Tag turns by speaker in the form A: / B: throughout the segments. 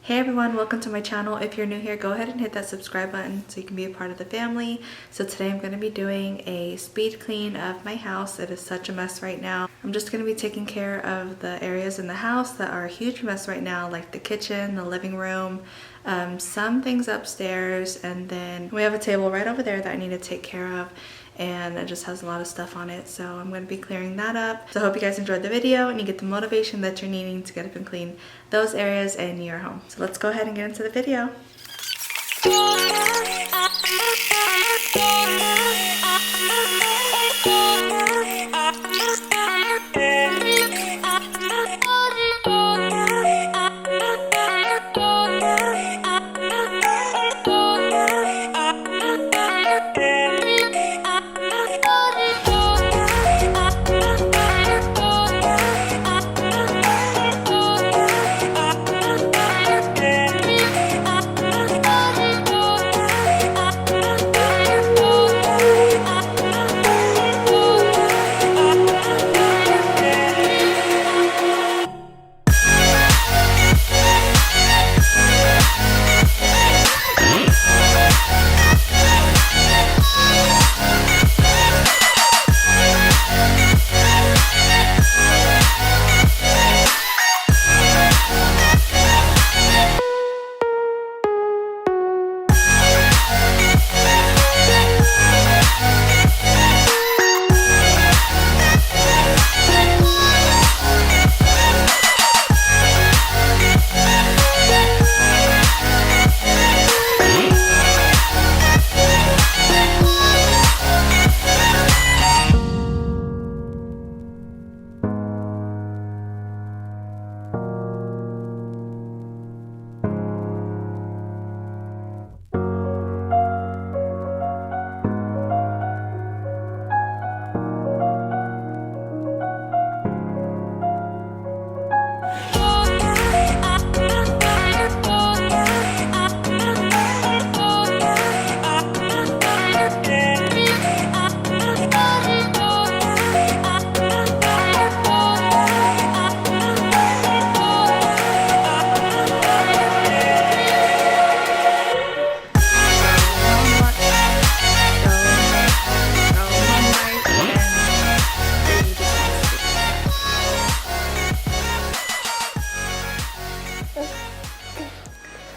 A: Hey everyone, welcome to my channel. If you're new here, go ahead and hit that subscribe button so you can be a part of the family. So today I'm going to be doing a speed clean of my house. It is such a mess right now. I'm just going to be taking care of the areas in the house that are a huge mess right now, like the kitchen, the living room, some things upstairs, and then we have a table right over there that I need to take care of, and it just has a lot of stuff on it, so I'm going to be clearing that up. So I hope you guys enjoyed the video and you get the motivation that you're needing to get up and clean those areas in your home. So let's go ahead and get into the video.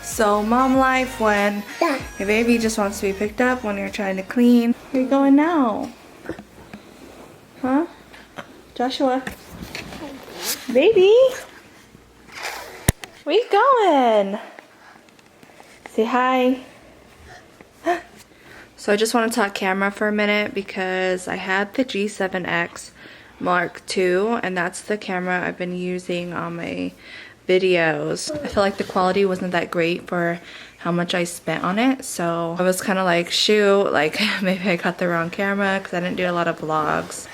A: So mom life when your baby just wants to be picked up when you're trying to clean. Where you going now? Huh? Joshua? Baby? Where you going? Say hi. So I just want to talk camera for a minute because I had the G7X Mark II, and that's the camera I've been using on my videos. I feel like the quality wasn't that great for how much I spent on it, so I was kind of like, shoot, like maybe I got the wrong camera because I didn't do a lot of vlogs,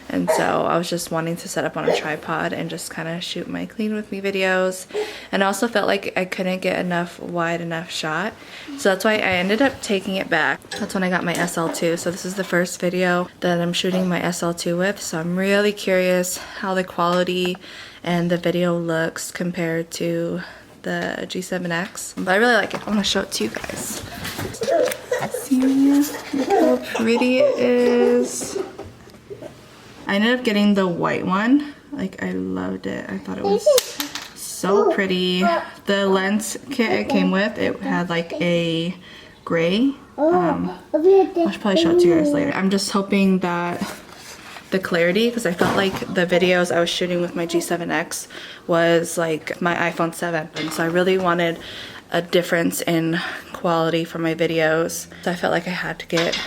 A: and so I was just wanting to set up on a tripod and just kind of shoot my clean with me videos. And I also felt like I couldn't get enough wide enough shot, so that's why I ended up taking it back. That's when I got my SL2. So this is the first video that I'm shooting my SL2 with, so I'm really curious how the quality and the video looks compared to the G7X. But I really like it. I want to show it to you guys. See, look how pretty it is. I ended up getting the white one. Like, I loved it. I thought it was so pretty. The lens kit it came with, it had like a gray. I should probably show it to you guys later. I'm just hoping that the clarity, because I felt like the videos I was shooting with my G7X was like my iPhone 7, and so I really wanted a difference in quality for my videos. So I felt like I had to get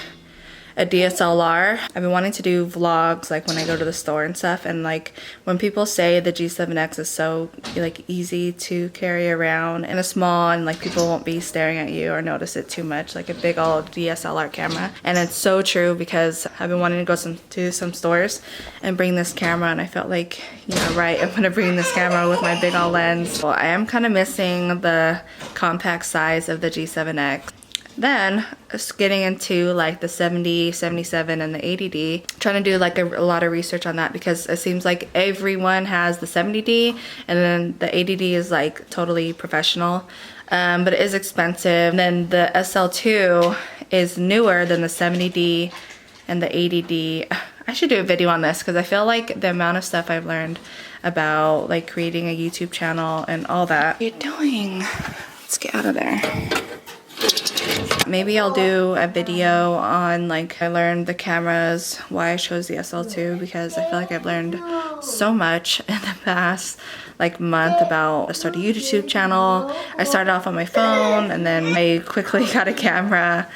A: a DSLR. I've been wanting to do vlogs like when I go to the store and stuff, and like when people say the G7X is so like easy to carry around and a small, and like people won't be staring at you or notice it too much, like a big old DSLR camera. And it's so true, because I've been wanting to go to some stores and bring this camera, and I felt like, yeah, right, I'm gonna bring this camera with my big old lens. Well, I am kind of missing the compact size of the G7X. Then getting into like the 70, 77 and the 80D, trying to do like a lot of research on that because it seems like everyone has the 70D and then the 80D is like totally professional, but it is expensive. And then the SL2 is newer than the 70D and the 80D. I should do a video on this because I feel like the amount of stuff I've learned about like creating a YouTube channel and all that. What are you doing? Let's get out of there. Maybe I'll do a video on like I learned the cameras, why I chose the SL2, because I feel like I've learned so much in the past like month about I started a YouTube channel. I started off on my phone and then I quickly got a camera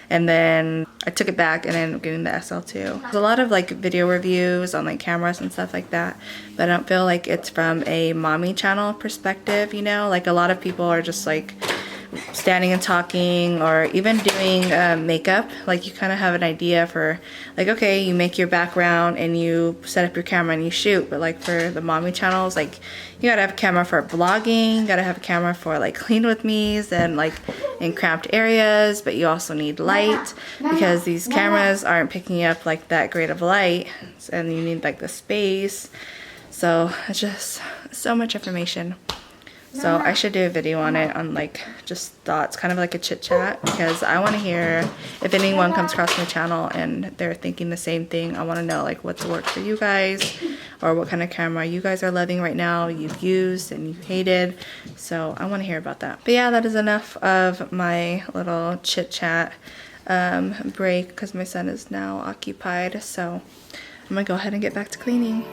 A: and then I took it back and ended up getting the SL2. There's a lot of like video reviews on like cameras and stuff like that, but I don't feel like it's from a mommy channel perspective, you know? Like a lot of people are just like standing and talking or even doing makeup. Like you kind of have an idea for like, okay, you make your background and you set up your camera and you shoot, but like for the mommy channels, like you gotta have a camera for vlogging, gotta have a camera for like clean with me's and like in cramped areas, but you also need light because these cameras aren't picking up like that great of light and you need like the space. So it's just so much information. So I should do a video on it, on like just thoughts, kind of like a chit chat, because I want to hear if anyone comes across my channel and they're thinking the same thing. I want to know like what's worked for you guys or what kind of camera you guys are loving right now, you've used and you hated. So I want to hear about that. But yeah, that is enough of my little chit chat break because my son is now occupied. So I'm gonna go ahead and get back to cleaning.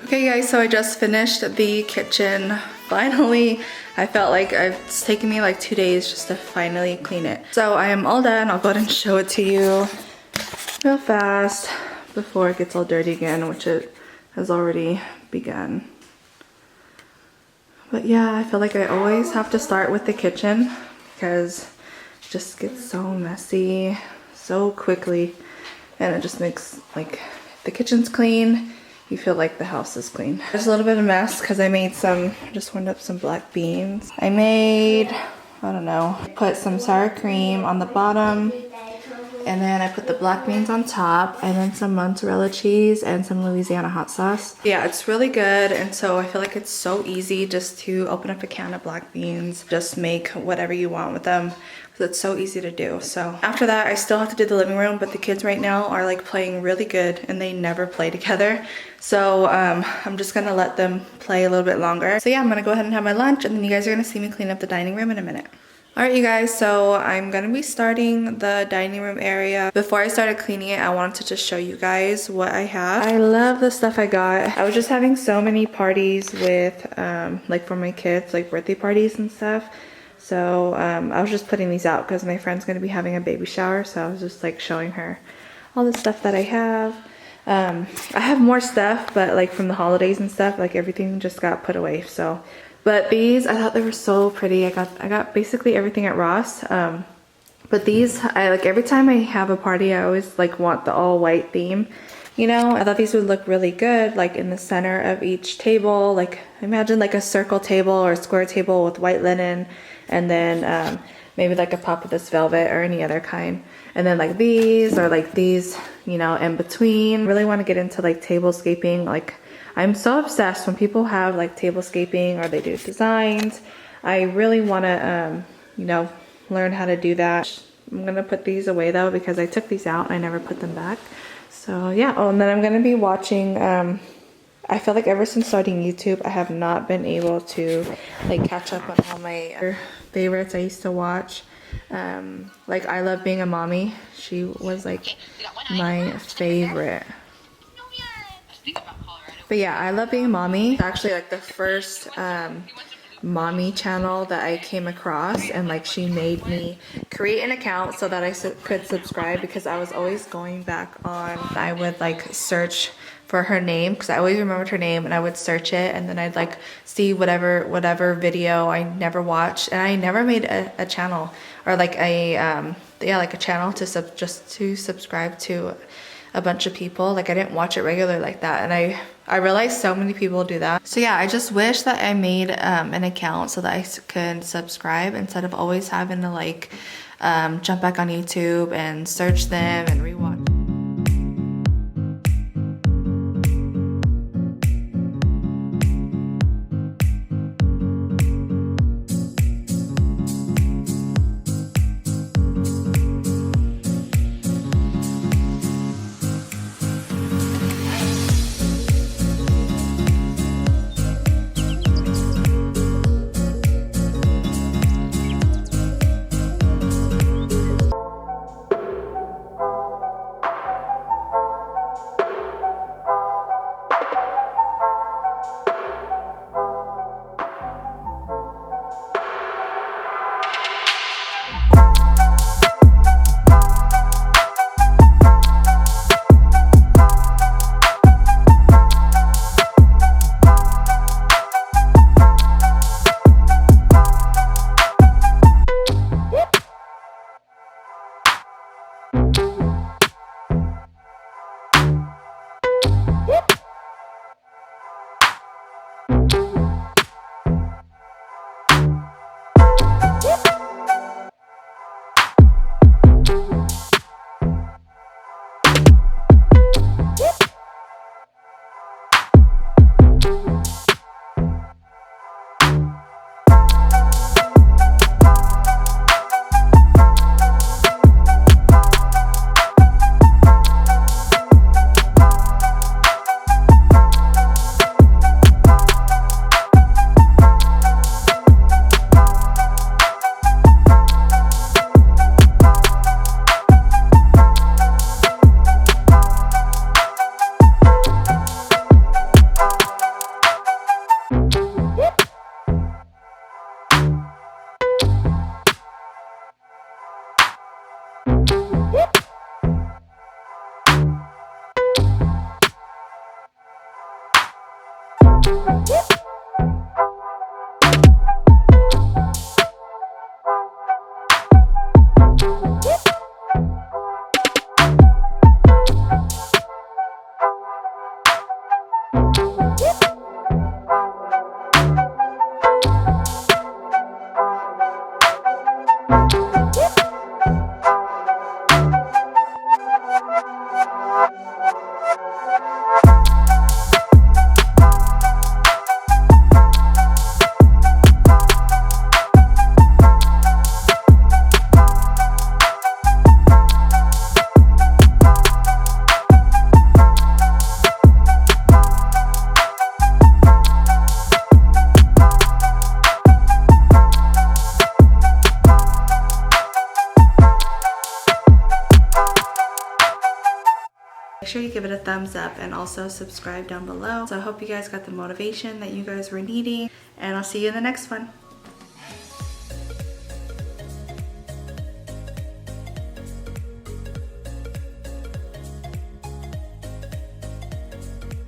A: Okay guys, so I just finished the kitchen. Finally, I felt like it's taken me like 2 days just to finally clean it. So I am all done. I'll go ahead and show it to you real fast before it gets all dirty again, which it has already begun. But yeah, I feel like I always have to start with the kitchen because it just gets so messy so quickly, and it just makes like if the kitchen's clean, you feel like the house is clean. There's a little bit of a mess because I made just warmed up some black beans. I made, I don't know, put some sour cream on the bottom, and then I put the black beans on top, and then some mozzarella cheese and some Louisiana hot sauce. Yeah, it's really good, and so I feel like it's so easy just to open up a can of black beans, just make whatever you want with them. It's so easy to do. So after that, I still have to do the living room, but the kids right now are like playing really good and they never play together. So I'm just gonna let them play a little bit longer. So yeah, I'm gonna go ahead and have my lunch, and then you guys are gonna see me clean up the dining room in a minute. All right, you guys, so I'm gonna be starting the dining room area. Before I started cleaning it, I wanted to just show you guys what I have. I love the stuff I got. I was just having so many parties with, like for my kids, like birthday parties and stuff. So I was just putting these out because my friend's gonna be having a baby shower. So I was just like showing her all the stuff that I have. I have more stuff, but like from the holidays and stuff, like everything just got put away. So, but these, I thought they were so pretty. I got basically everything at Ross. But these, I like every time I have a party, I always like want the all white theme. You know, I thought these would look really good, like in the center of each table. Like imagine like a circle table or a square table with white linen, and then maybe like a pop of this velvet or any other kind. And then like these or like these, you know, in between. Really want to get into like tablescaping. Like I'm so obsessed when people have like tablescaping or they do designs. I really want to, you know, learn how to do that. I'm gonna put these away though because I took these out and I never put them back. So yeah. Oh, and then I'm gonna be watching, I feel like ever since starting YouTube, I have not been able to like catch up on all my favorites I used to watch. Like I Love Being a Mommy. She was like my favorite. But yeah, I Love Being a Mommy. It's actually like the first mommy channel that I came across, and like she made me create an account so that I could subscribe, because I was always going back on, I would like search for her name because I always remembered her name, and I would search it, and then I'd like see whatever video I never watched, and I never made a channel or like a yeah, like a channel to just to subscribe to a bunch of people. Like I didn't watch it regularly like that, and I realized so many people do that. So yeah, I just wish that I made an account so that I could subscribe instead of always having to like jump back on YouTube and search them and rewatch. Make sure you give it a thumbs up and also subscribe down below. So I hope you guys got the motivation that you guys were needing, and I'll see you in the next one.